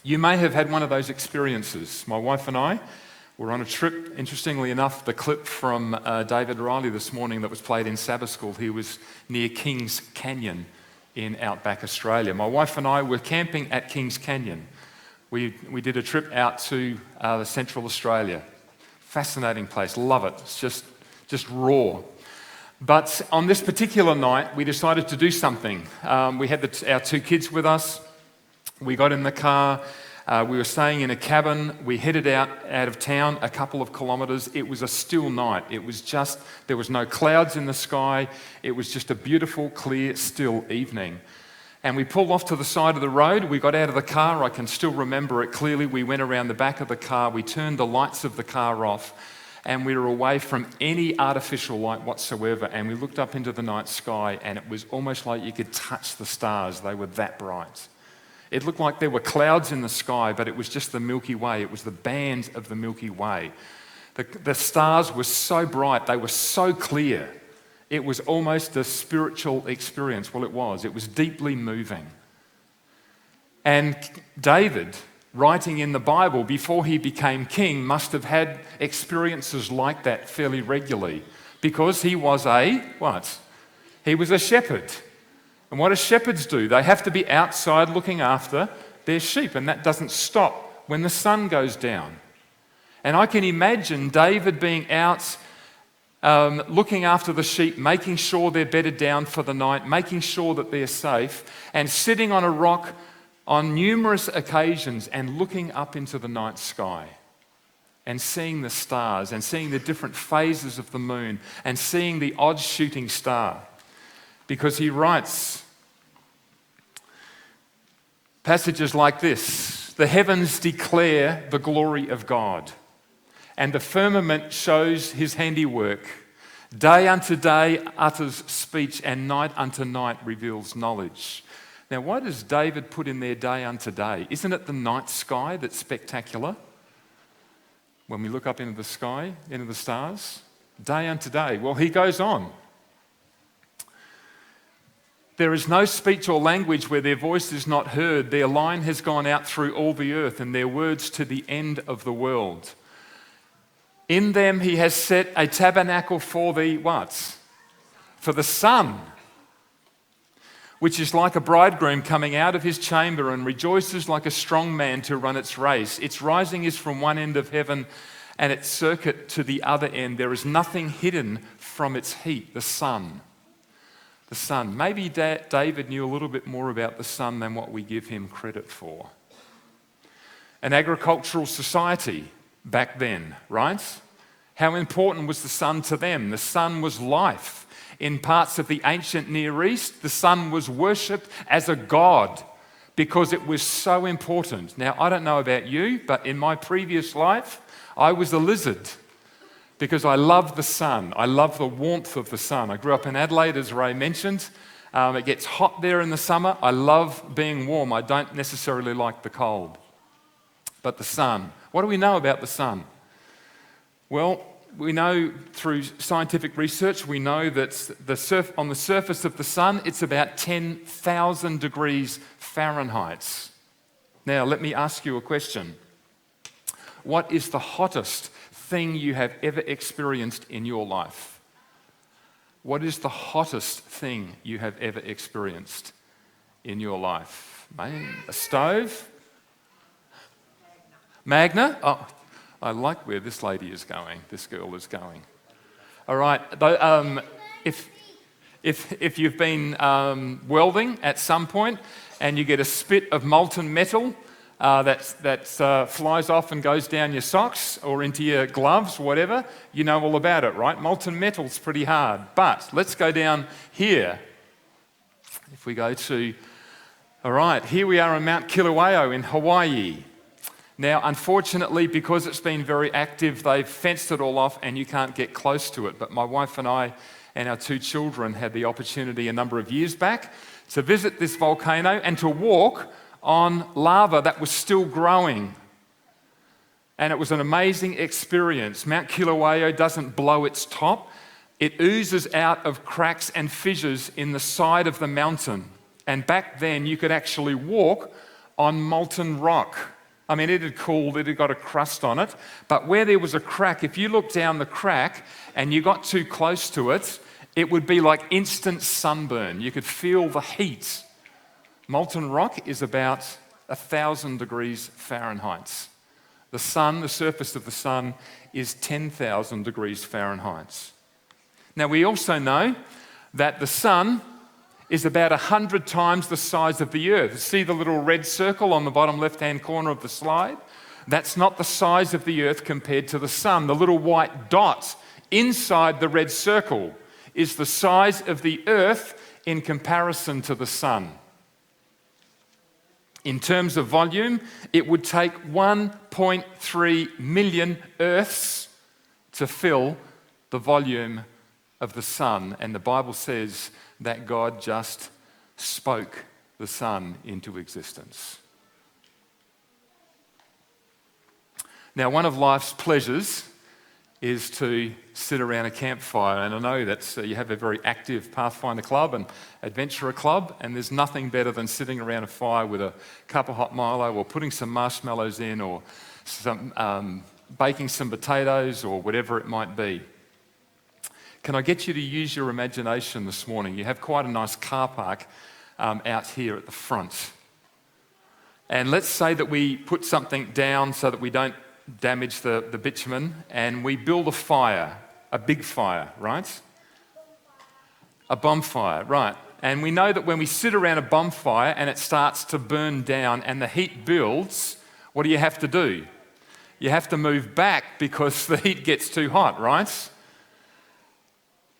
You may have had one of those experiences. My wife and I were on a trip. Interestingly enough, the clip from David Riley this morning that was played in Sabbath school, he was near Kings Canyon in outback Australia. My wife and I were camping at Kings Canyon. We did a trip out to Central Australia. Fascinating place, love it. It's just raw. But on this particular night, we decided to do something. We had our two kids with us. We got in the car. We were staying in a cabin. We headed out of town a couple of kilometres. It was a still night. There was no clouds in the sky. It was just a beautiful, clear, still evening. And we pulled off to the side of the road. We got out of the car. I can still remember it clearly. We went around the back of the car. We turned the lights of the car off. And we were away from any artificial light whatsoever. And we looked up into the night sky, and it was almost like you could touch the stars. They were that bright. It looked like there were clouds in the sky, but it was just the Milky Way. It was the band of the Milky Way. The stars were so bright. They were so clear. It was almost a spiritual experience. Well, it was. It was deeply moving. And David, writing in the Bible before he became king, must have had experiences like that fairly regularly, because he was He was a shepherd. And what do shepherds do? They have to be outside looking after their sheep, and that doesn't stop when the sun goes down. And I can imagine David being out looking after the sheep, making sure they're bedded down for the night, making sure that they're safe, and sitting on a rock on numerous occasions and looking up into the night sky and seeing the stars and seeing the different phases of the moon and seeing the odd shooting star. Because he writes passages like this: the heavens declare the glory of God, and the firmament shows his handiwork. Day unto day utters speech, and night unto night reveals knowledge. Now, why does David put in there day unto day? Isn't it the night sky that's spectacular? When we look up into the sky, into the stars, day unto day. Well, he goes on. There is no speech or language where their voice is not heard. Their line has gone out through all the earth, and their words to the end of the world. In them he has set a tabernacle for the what? For the sun, which is like a bridegroom coming out of his chamber and rejoices like a strong man to run its race. Its rising is from one end of heaven and its circuit to the other end. There is nothing hidden from its heat, the sun. The sun. Maybe David knew a little bit more about the sun than what we give him credit for. An agricultural society back then, right? How important was the sun to them? The sun was life. In parts of the ancient Near East, the sun was worshipped as a god because it was so important. Now, I don't know about you, but in my previous life, I was a lizard because I love the sun. I love the warmth of the sun. I grew up in Adelaide, as Ray mentioned. It gets hot there in the summer. I love being warm. I don't necessarily like the cold. But the sun. What do we know about the sun? Well, we know through scientific research, we know that on the surface of the sun, it's about 10,000 degrees Fahrenheit. Now, let me ask you a question. What is the hottest thing you have ever experienced in your life? What is the hottest thing you have ever experienced in your life? A stove? Magna? Oh, I like where this lady is going, this girl is going. All right, if you've been welding at some point and you get a spit of molten metal, that flies off and goes down your socks or into your gloves, whatever, you know all about it, right? Molten metal's pretty hard. But let's go down here. If we go to, all right, here we are on Mount Kilauea in Hawaii. Now, unfortunately, because it's been very active, they've fenced it all off and you can't get close to it. But my wife and I and our two children had the opportunity a number of years back to visit this volcano and to walk on lava that was still growing. And it was an amazing experience. Mount Kilauea doesn't blow its top. It oozes out of cracks and fissures in the side of the mountain. And back then, you could actually walk on molten rock. I mean, it had cooled, it had got a crust on it, but where there was a crack, if you looked down the crack and you got too close to it, it would be like instant sunburn. You could feel the heat. Molten rock is about 1,000 degrees Fahrenheit. The sun, the surface of the sun, is 10,000 degrees Fahrenheit. Now, we also know that the sun is about 100 times the size of the earth. See the little red circle on the bottom left-hand corner of the slide? That's not the size of the earth compared to the sun. The little white dot inside the red circle is the size of the earth in comparison to the sun. In terms of volume, it would take 1.3 million earths to fill the volume of the sun. And the Bible says that God just spoke the sun into existence. Now, one of life's pleasures is to sit around a campfire, and I know that you have a very active Pathfinder club and adventurer club, and there's nothing better than sitting around a fire with a cup of hot Milo, or putting some marshmallows in, or baking some potatoes, or whatever it might be. Can I get you to use your imagination this morning? You have quite a nice car park out here at the front. And let's say that we put something down so that we don't damage the bitumen, and we build a fire, a big fire, right? A bonfire, right. And we know that when we sit around a bonfire and it starts to burn down and the heat builds, what do you have to do? You have to move back because the heat gets too hot, right?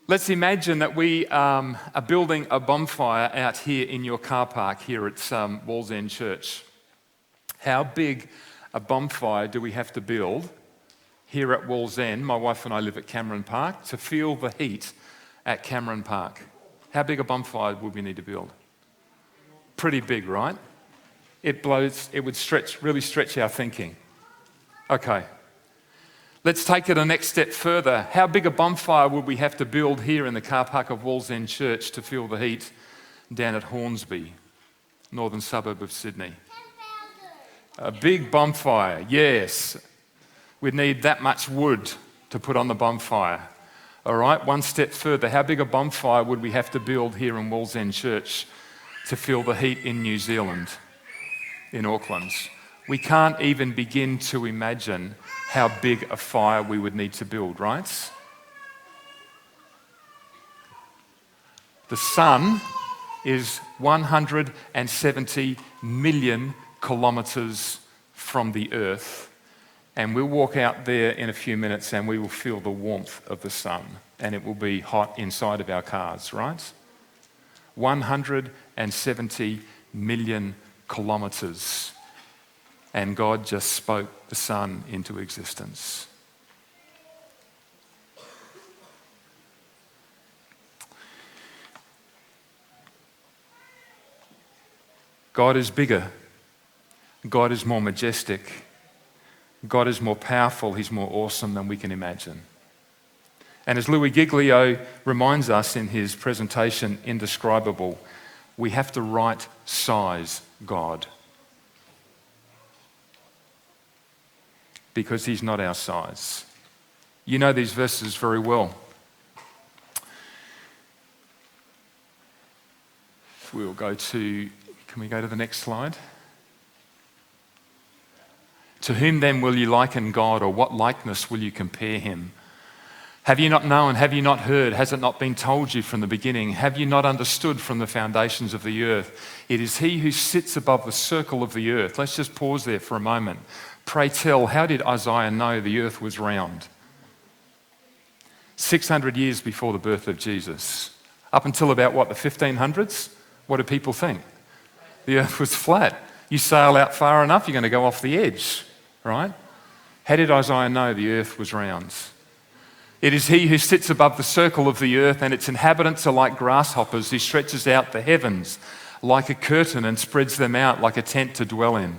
Let's imagine that we are building a bonfire out here in your car park here at Wallsend Church. How big a bonfire do we have to build here at Wallsend? My wife and I live at Cameron Park, to feel the heat at Cameron Park. How big a bonfire would we need to build? Pretty big, right? It would really stretch our thinking. Okay. Let's take it a next step further. How big a bonfire would we have to build here in the car park of Wallsend Church to feel the heat down at Hornsby, northern suburb of Sydney? 10,000. A big bonfire, yes. We'd need that much wood to put on the bonfire. All right, one step further. How big a bonfire would we have to build here in Wallsend Church to feel the heat in New Zealand, in Auckland? We can't even begin to imagine how big a fire we would need to build, right? The sun is 170 million kilometres from the earth, and we'll walk out there in a few minutes and we will feel the warmth of the sun, and it will be hot inside of our cars, right? 170 million kilometres. And God just spoke the sun into existence. God is bigger. God is more majestic. God is more powerful. He's more awesome than we can imagine. And as Louis Giglio reminds us in his presentation, Indescribable, we have to right size God. Because he's not our size. You know these verses very well. We'll go to, can we go to the next slide? To whom then will you liken God, or what likeness will you compare him? Have you not known? Have you not heard? Has it not been told you from the beginning? Have you not understood from the foundations of the earth? It is he who sits above the circle of the earth. Let's just pause there for a moment. Pray tell, how did Isaiah know the earth was round? 600 years before the birth of Jesus. Up until about, the 1500s? What do people think? The earth was flat. You sail out far enough, you're going to go off the edge, right? How did Isaiah know the earth was round? It is he who sits above the circle of the earth, and its inhabitants are like grasshoppers. He stretches out the heavens like a curtain and spreads them out like a tent to dwell in.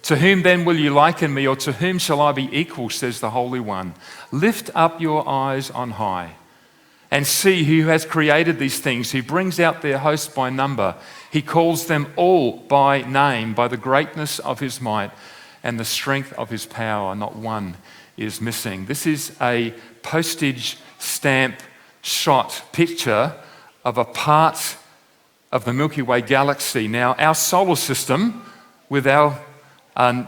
To whom then will you liken me, or to whom shall I be equal, says the Holy One? Lift up your eyes on high and see who has created these things, who brings out their host by number. He calls them all by name, by the greatness of his might and the strength of his power. Not one is missing. This is a postage stamp shot picture of a part of the Milky Way Galaxy. Now, our solar system with our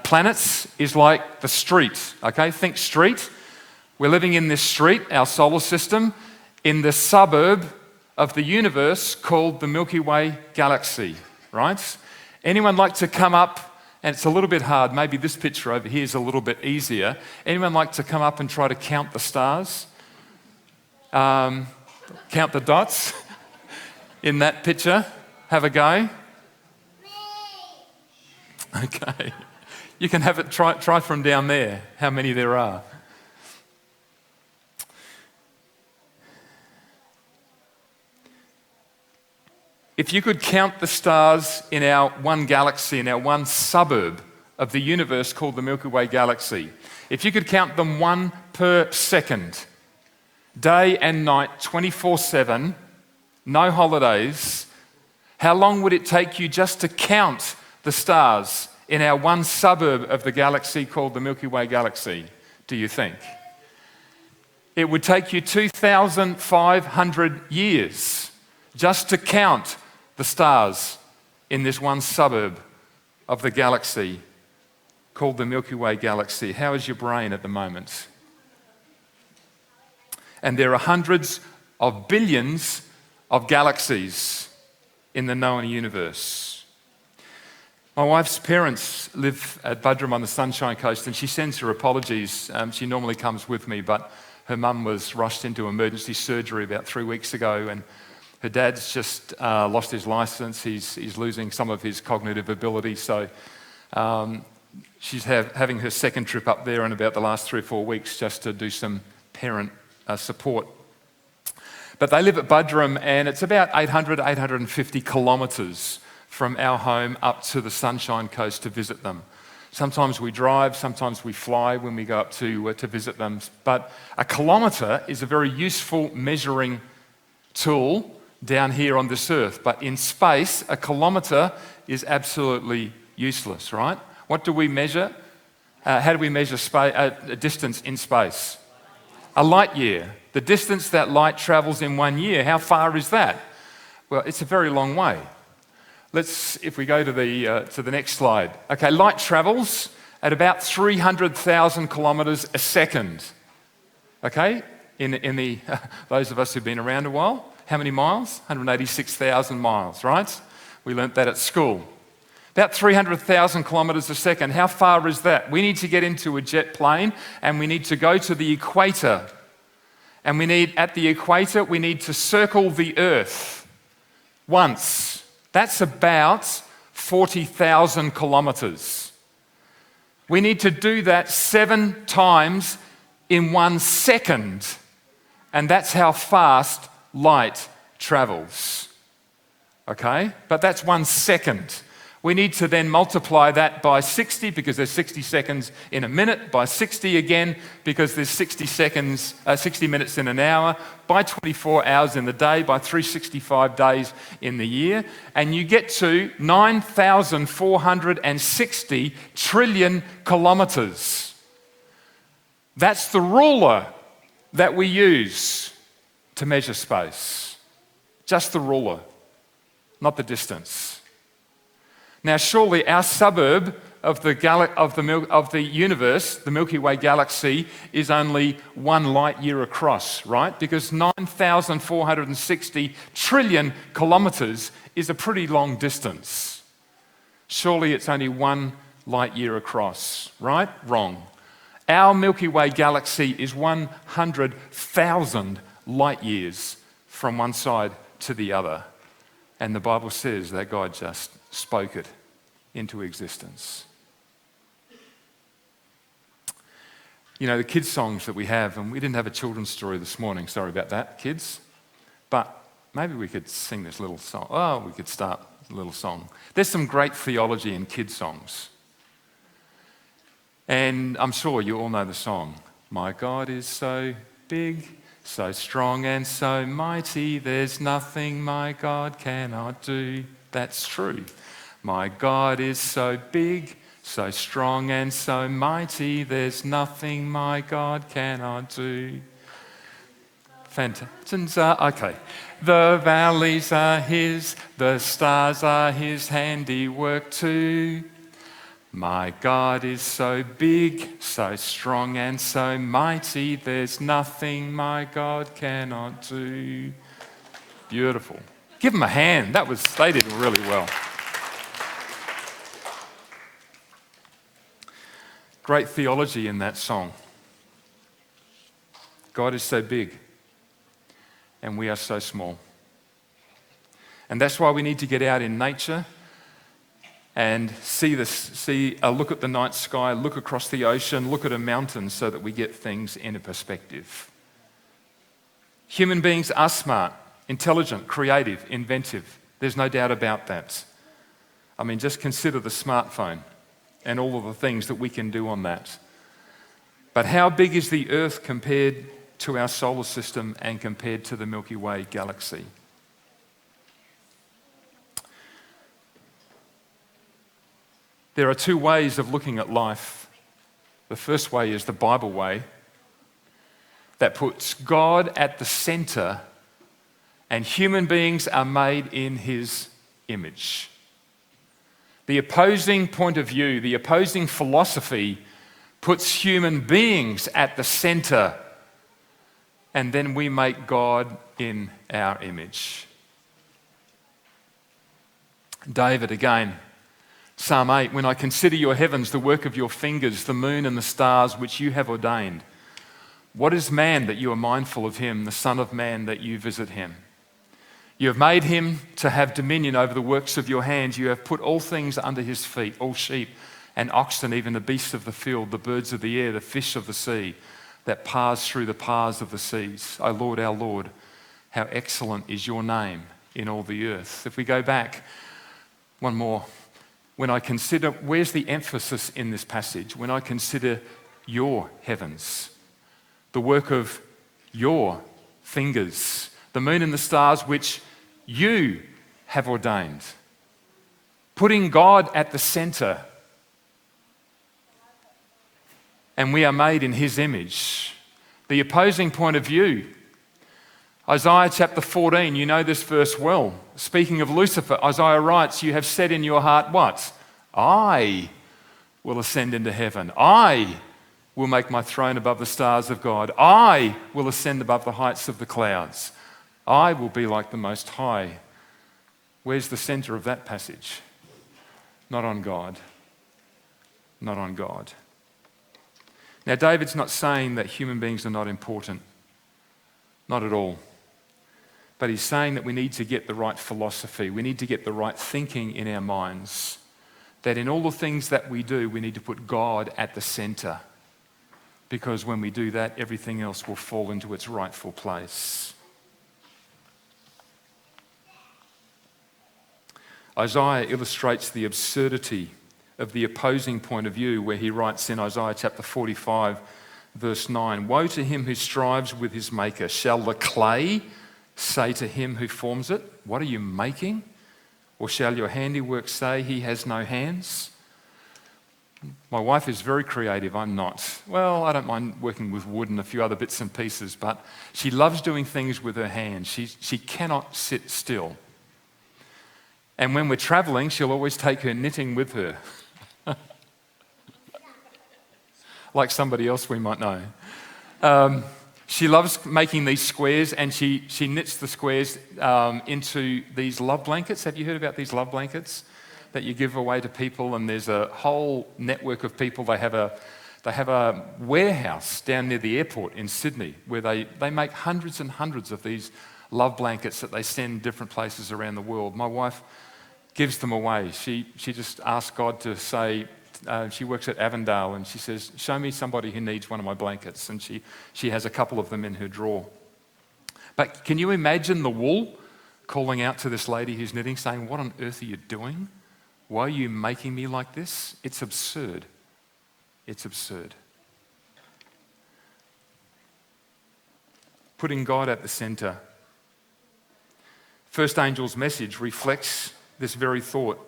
planets is like the street, okay? Think street. We're living in this street, our solar system, in the suburb of the universe called the Milky Way Galaxy, right? Anyone like to come up, and it's a little bit hard, maybe this picture over here is a little bit easier. Anyone like to come up and try to count the stars? Count the dots in that picture? Have a go? Okay. You can have it, try from down there, how many there are. If you could count the stars in our one galaxy, in our one suburb of the universe called the Milky Way Galaxy, if you could count them one per second, day and night, 24/7, no holidays, how long would it take you just to count the stars in our one suburb of the galaxy called the Milky Way Galaxy, do you think? It would take you 2,500 years just to count the stars in this one suburb of the galaxy called the Milky Way Galaxy. How is your brain at the moment? And there are hundreds of billions of galaxies in the known universe. My wife's parents live at Buderim on the Sunshine Coast, and she sends her apologies. She normally comes with me, but her mum was rushed into emergency surgery about 3 weeks ago, and her dad's just lost his license. He's losing some of his cognitive ability, so she's having her second trip up there in about the last 3 or 4 weeks just to do some parent support. But they live at Buderim, and it's about 850 kilometres from our home up to the Sunshine Coast to visit them. Sometimes we drive, sometimes we fly when we go up to visit them. But a kilometre is a very useful measuring tool down here on this earth. But in space, a kilometre is absolutely useless, right? What do we measure? How do we measure a distance in space? A light year. The distance that light travels in 1 year, how far is that? Well, it's a very long way. If we go to the next slide. Okay, light travels at about 300,000 kilometres a second. Okay, in those of us who've been around a while, how many miles? 186,000 miles, right? We learnt that at school. About 300,000 kilometres a second. How far is that? We need to get into a jet plane, and we need to go to the equator. And at the equator, we need to circle the Earth once. That's about 40,000 kilometres. We need to do that 7 times in 1 second. And that's how fast light travels. Okay? But that's 1 second. We need to then multiply that by 60 because there's 60 seconds in a minute, by 60 again because there's 60 minutes in an hour, by 24 hours in the day, by 365 days in the year, and you get to 9,460 trillion kilometres. That's the ruler that we use to measure space. Just the ruler, not the distance. Now, surely our suburb of the universe, the Milky Way Galaxy, is only 1 light year across, right? Because 9,460 trillion kilometres is a pretty long distance. Surely it's only 1 light year across, right? Wrong. Our Milky Way Galaxy is 100,000 light years from one side to the other. And the Bible says that God just spoke it into existence. You know, the kids' songs that we have, and we didn't have a children's story this morning, sorry about that, kids. But maybe we could sing this little song. Oh, we could start a little song. There's some great theology in kids' songs. And I'm sure you all know the song. My God is so big, so strong and so mighty, there's nothing my God cannot do. That's true. My God is so big, so strong and so mighty, there's nothing my God cannot do. Fantastic. Okay. The valleys are his, the stars are his handiwork too. My God is so big, so strong and so mighty, there's nothing my God cannot do. Beautiful. Give them a hand. They did really well. Great theology in that song. God is so big and we are so small. And that's why we need to get out in nature and look at the night sky, look across the ocean, look at a mountain so that we get things in a perspective. Human beings are smart, intelligent, creative, inventive. There's no doubt about that. I mean, just consider the smartphone and all of the things that we can do on that. But how big is the Earth compared to our solar system and compared to the Milky Way Galaxy? There are two ways of looking at life. The first way is the Bible way, that puts God at the center, and human beings are made in his image. The opposing point of view, the opposing philosophy, puts human beings at the center, and then we make God in our image. David again, Psalm 8, when I consider your heavens, the work of your fingers, the moon and the stars which you have ordained. What is man that you are mindful of him, the Son of Man that you visit him? You have made him to have dominion over the works of your hands. You have put all things under his feet, all sheep and oxen, even the beasts of the field, the birds of the air, the fish of the sea, that pass through the paths of the seas. O Lord, our Lord, how excellent is your name in all the earth. If we go back, one more. When I consider, where's the emphasis in this passage? When I consider your heavens, the work of your fingers, the moon and the stars which you have ordained. Putting God at the center. And we are made in his image. The opposing point of view. Isaiah chapter 14, you know this verse well. Speaking of Lucifer, Isaiah writes, you have said in your heart what? I will ascend into heaven. I will make my throne above the stars of God. I will ascend above the heights of the clouds. I will be like the Most High. Where's the center of that passage? Not on God. Not on God. Now, David's not saying that human beings are not important. Not at all. But he's saying that we need to get the right philosophy. We need to get the right thinking in our minds. That in all the things that we do, we need to put God at the center. Because when we do that, everything else will fall into its rightful place. Isaiah illustrates the absurdity of the opposing point of view where he writes in Isaiah chapter 45, verse 9, woe to him who strives with his maker. Shall the clay say to him who forms it, what are you making? Or shall your handiwork say he has no hands? My wife is very creative, I'm not. Well, I don't mind working with wood and a few other bits and pieces, but she loves doing things with her hands. She cannot sit still. And when we're traveling, she'll always take her knitting with her. Like somebody else we might know. She loves making these squares, and she knits the squares into these love blankets. Have you heard about these love blankets that you give away to people? And there's a whole network of people. They have a warehouse down near the airport in Sydney where they make hundreds and hundreds of these love blankets that they send different places around the world. My wife gives them away. She just asks God to say, she works at Avondale, and she says, show me somebody who needs one of my blankets. And she has a couple of them in her drawer. But can you imagine the wool calling out to this lady who's knitting, saying, what on earth are you doing? Why are you making me like this? It's absurd. It's absurd. putting God at the center. First angel's message reflects this very thought.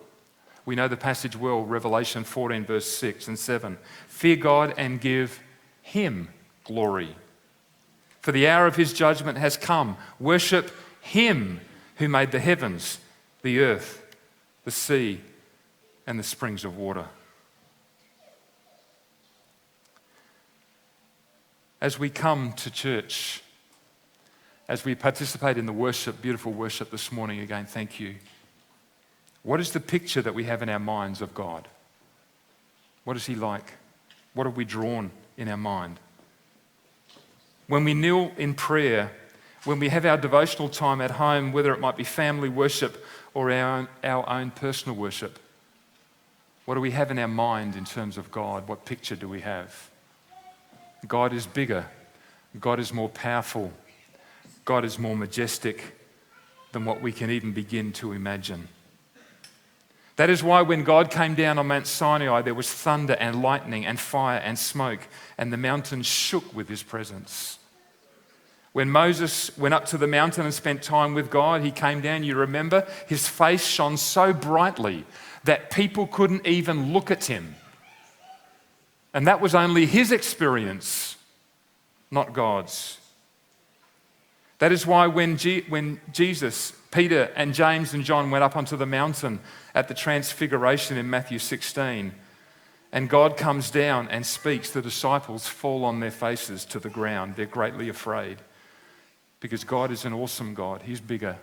We know the passage well, Revelation 14, verse 6 and 7. Fear God and give him glory. For the hour of his judgment has come. Worship him who made the heavens, the earth, the sea, and the springs of water. As we come to church, as we participate in the worship, beautiful worship this morning, again, thank you. What is the picture that we have in our minds of God? What is he like? What have we drawn in our mind? When we kneel in prayer, when we have our devotional time at home, whether it might be family worship or our own personal worship, what do we have in our mind in terms of God? What picture do we have? God is bigger. God is more powerful. God is more majestic than what we can even begin to imagine. That is why when God came down on Mount Sinai, there was thunder and lightning and fire and smoke, and the mountain shook with his presence. When Moses went up to the mountain and spent time with God, he came down, you remember, his face shone so brightly that people couldn't even look at him. And that was only his experience, not God's. That is why when Jesus, Peter and James and John went up onto the mountain at the Transfiguration in Matthew 16, and God comes down and speaks, the disciples fall on their faces to the ground. They're greatly afraid because God is an awesome God. He's bigger.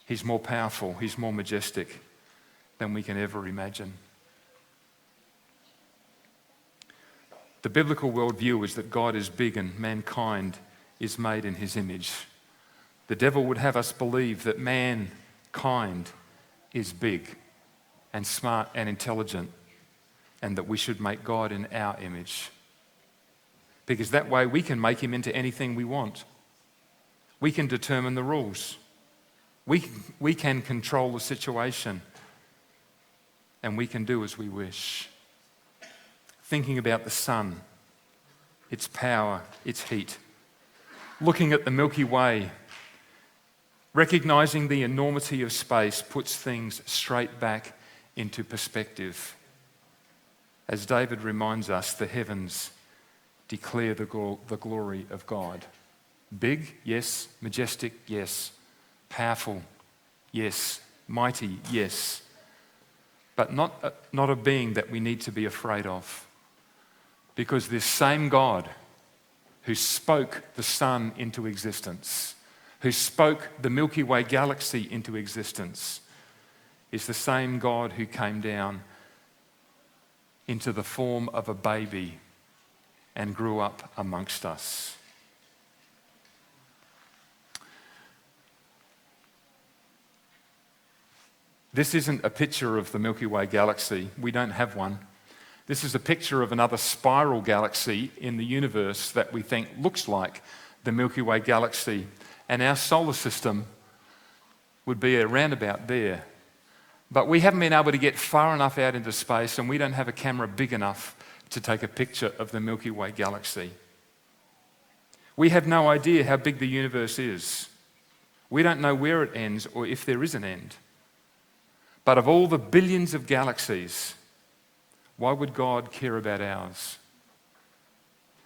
He's more powerful. He's more majestic than we can ever imagine. The biblical worldview is that God is big and mankind is made in his image. The devil would have us believe that mankind is big and smart and intelligent, and that we should make God in our image. Because that way we can make him into anything we want. We can determine the rules. We can control the situation, and we can do as we wish. Thinking about the sun, its power, its heat. Looking at the Milky Way, recognizing the enormity of space puts things straight back into perspective. As David reminds us, the heavens declare the glory of God. Big, yes. Majestic, yes. Powerful, yes. Mighty, yes. But not a being that we need to be afraid of. Because this same God who spoke the sun into existence, who spoke the Milky Way Galaxy into existence, is the same God who came down into the form of a baby and grew up amongst us. This isn't a picture of the Milky Way Galaxy. We don't have one. This is a picture of another spiral galaxy in the universe that we think looks like the Milky Way Galaxy. And our solar system would be around about there. But we haven't been able to get far enough out into space, and we don't have a camera big enough to take a picture of the Milky Way Galaxy. We have no idea how big the universe is. We don't know where it ends or if there is an end. But of all the billions of galaxies, why would God care about ours?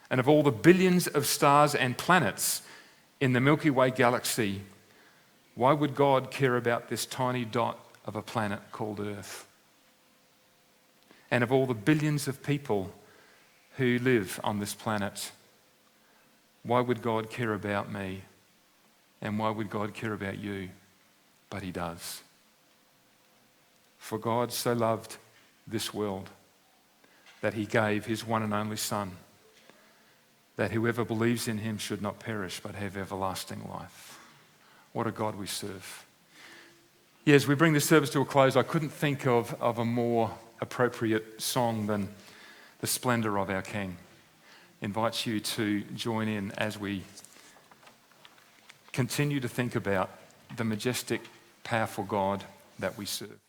And of all the billions of stars and planets in the Milky Way Galaxy, why would God care about this tiny dot of a planet called Earth? And of all the billions of people who live on this planet, why would God care about me? And why would God care about you? But he does. For God so loved this world that he gave his one and only Son, that whoever believes in him should not perish but have everlasting life. What a God we serve. Yeah, as we bring this service to a close, I couldn't think of a more appropriate song than The Splendor of Our King. Invites you to join in as we continue to think about the majestic, powerful God that we serve.